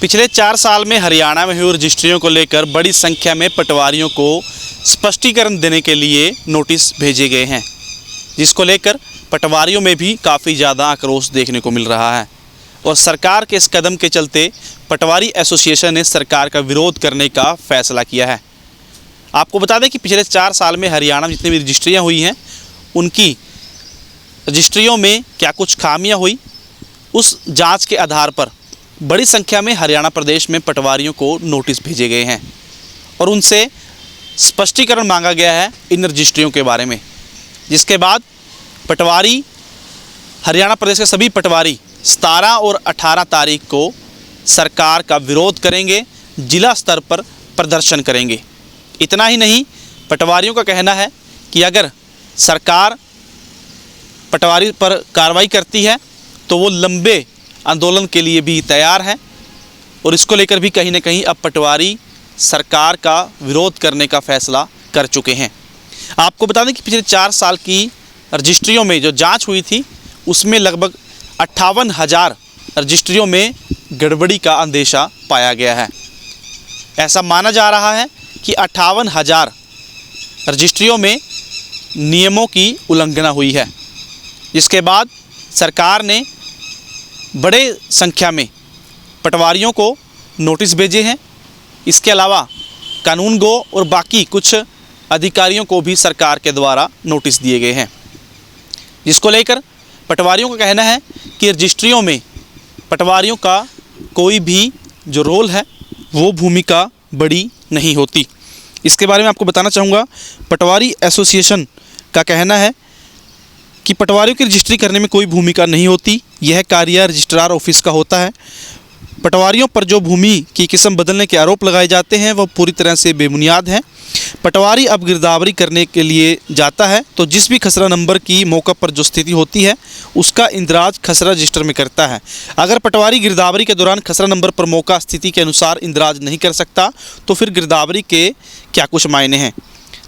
पिछले 4 साल में हरियाणा में हुई रजिस्ट्रियों को लेकर बड़ी संख्या में पटवारियों को स्पष्टीकरण देने के लिए नोटिस भेजे गए हैं, जिसको लेकर पटवारियों में भी काफ़ी ज़्यादा आक्रोश देखने को मिल रहा है। और सरकार के इस कदम के चलते पटवारी एसोसिएशन ने सरकार का विरोध करने का फैसला किया है। आपको बता दें कि पिछले 4 साल में हरियाणा में जितनी भी रजिस्ट्रियाँ हुई हैं, उनकी रजिस्ट्रियों में क्या कुछ खामियां हुई, उस जांच के आधार पर बड़ी संख्या में हरियाणा प्रदेश में पटवारियों को नोटिस भेजे गए हैं और उनसे स्पष्टीकरण मांगा गया है इन रजिस्ट्रियों के बारे में। जिसके बाद पटवारी, हरियाणा प्रदेश के सभी पटवारी 17 और 18 तारीख को सरकार का विरोध करेंगे, जिला स्तर पर प्रदर्शन करेंगे। इतना ही नहीं, पटवारियों का कहना है कि अगर सरकार पटवारी पर कार्रवाई करती है तो वो लंबे आंदोलन के लिए भी तैयार है और इसको लेकर भी कहीं ना कहीं अब पटवारी सरकार का विरोध करने का फैसला कर चुके हैं। आपको बता दें कि पिछले 4 साल की रजिस्ट्रियों में जो जांच हुई थी, उसमें लगभग 58,000 रजिस्ट्रियों में गड़बड़ी का अंदेशा पाया गया है। ऐसा माना जा रहा है कि 58,000 रजिस्ट्रियों में नियमों की उल्लंघना हुई है, जिसके बाद सरकार ने बड़े संख्या में पटवारियों को नोटिस भेजे हैं। इसके अलावा कानून गो और बाकी कुछ अधिकारियों को भी सरकार के द्वारा नोटिस दिए गए हैं, जिसको लेकर पटवारियों का कहना है कि रजिस्ट्रियों में पटवारियों का कोई भी जो रोल है वो भूमिका बड़ी नहीं होती। इसके बारे में आपको बताना चाहूँगा, पटवारी एसोसिएशन का कहना है कि पटवारियों की रजिस्ट्री करने में कोई भूमिका नहीं होती, यह कार्य रजिस्ट्रार ऑफिस का होता है। पटवारियों पर जो भूमि की किस्म बदलने के आरोप लगाए जाते हैं वह पूरी तरह से बेबुनियाद हैं। पटवारी अब गिरदावरी करने के लिए जाता है तो जिस भी खसरा नंबर की मौका पर जो स्थिति होती है उसका इंदराज खसरा रजिस्टर में करता है। अगर पटवारी गिरदावरी के दौरान खसरा नंबर पर मौका स्थिति के अनुसार इंदराज नहीं कर सकता तो फिर गिरदावरी के क्या कुछ मायने हैं।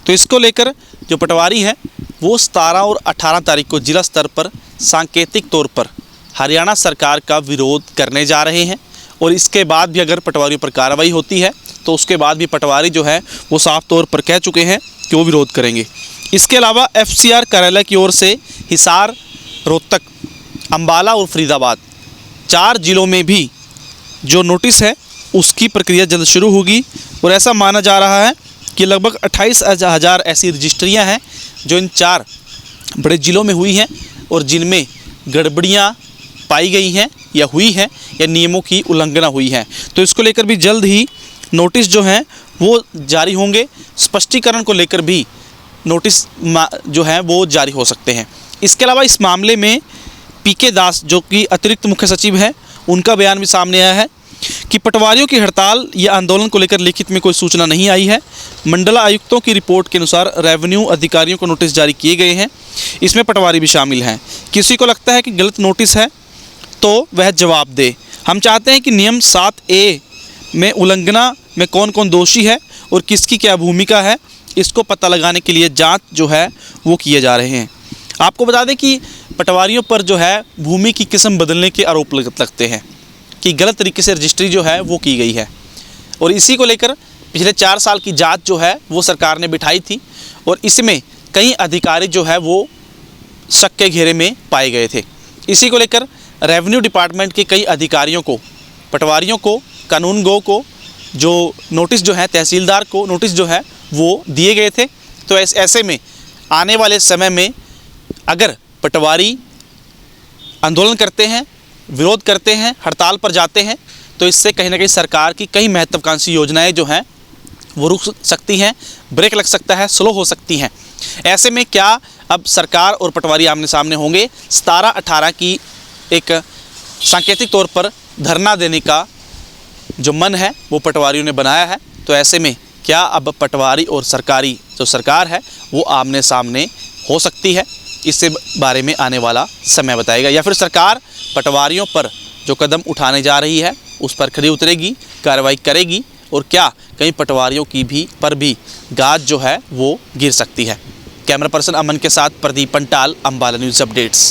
तो इसको लेकर जो पटवारी हैं वो 17 और 18 तारीख को जिला स्तर पर सांकेतिक तौर पर हरियाणा सरकार का विरोध करने जा रहे हैं और इसके बाद भी अगर पटवारियों पर कार्रवाई होती है तो उसके बाद भी पटवारी जो है वो साफ तौर पर कह चुके हैं कि वो विरोध करेंगे। इसके अलावा एफसीआर कार्यालय की ओर से हिसार, रोहतक, अंबाला और फरीदाबाद 4 जिलों में भी जो नोटिस है उसकी प्रक्रिया जल्द शुरू होगी और ऐसा माना जा रहा है कि लगभग 28,000 ऐसी रजिस्ट्रियाँ हैं जो इन 4 बड़े ज़िलों में हुई हैं और जिनमें गड़बड़ियाँ पाई गई हैं या हुई हैं या नियमों की उल्लंघना हुई है। तो इसको लेकर भी जल्द ही नोटिस जो हैं वो जारी होंगे। स्पष्टीकरण को लेकर भी नोटिस जो हैं वो जारी हो सकते हैं। इसके अलावा इस मामले में पीके दास जो कि अतिरिक्त मुख्य सचिव हैं, उनका बयान भी सामने आया है कि पटवारियों की हड़ताल या आंदोलन को लेकर लिखित में कोई सूचना नहीं आई है। मंडला आयुक्तों की रिपोर्ट के अनुसार रेवेन्यू अधिकारियों को नोटिस जारी किए गए हैं, इसमें पटवारी भी शामिल हैं। किसी को लगता है कि गलत नोटिस है तो वह जवाब दे। हम चाहते हैं कि नियम 7A में उल्लंघना में कौन कौन दोषी है और किसकी क्या भूमिका है, इसको पता लगाने के लिए जांच जो है वो किए जा रहे हैं। आपको बता दें कि पटवारियों पर जो है भूमि की किस्म बदलने के आरोप लगते हैं कि गलत तरीके से रजिस्ट्री जो है वो की गई है और इसी को लेकर पिछले 4 साल की जांच जो है वो सरकार ने बिठाई थी और इसमें कई अधिकारी जो है वो शक के घेरे में पाए गए थे। इसी को लेकर रेवेन्यू डिपार्टमेंट के कई अधिकारियों को, पटवारियों को, कानून गो को जो नोटिस जो है, तहसीलदार को नोटिस जो है वो दिए गए थे। तो ऐसे में आने वाले समय में अगर पटवारी आंदोलन करते हैं, विरोध करते हैं, हड़ताल पर जाते हैं तो इससे कहीं ना कहीं सरकार की कई महत्वाकांक्षी योजनाएं जो हैं वो रुक सकती हैं, ब्रेक लग सकता है, स्लो हो सकती हैं। ऐसे में क्या अब सरकार और पटवारी आमने सामने होंगे? 17-18 की एक सांकेतिक तौर पर धरना देने का जो मन है वो पटवारियों ने बनाया है। तो ऐसे में क्या अब पटवारी और सरकारी जो सरकार है वो आमने सामने हो सकती है? इससे बारे में आने वाला समय बताएगा, या फिर सरकार पटवारियों पर जो कदम उठाने जा रही है उस पर खरी उतरेगी, कार्रवाई करेगी और क्या कई पटवारियों की पर भी गाज जो है वो गिर सकती है। कैमरा पर्सन अमन के साथ प्रदीप पंटाल, अंबाला न्यूज़ अपडेट्स।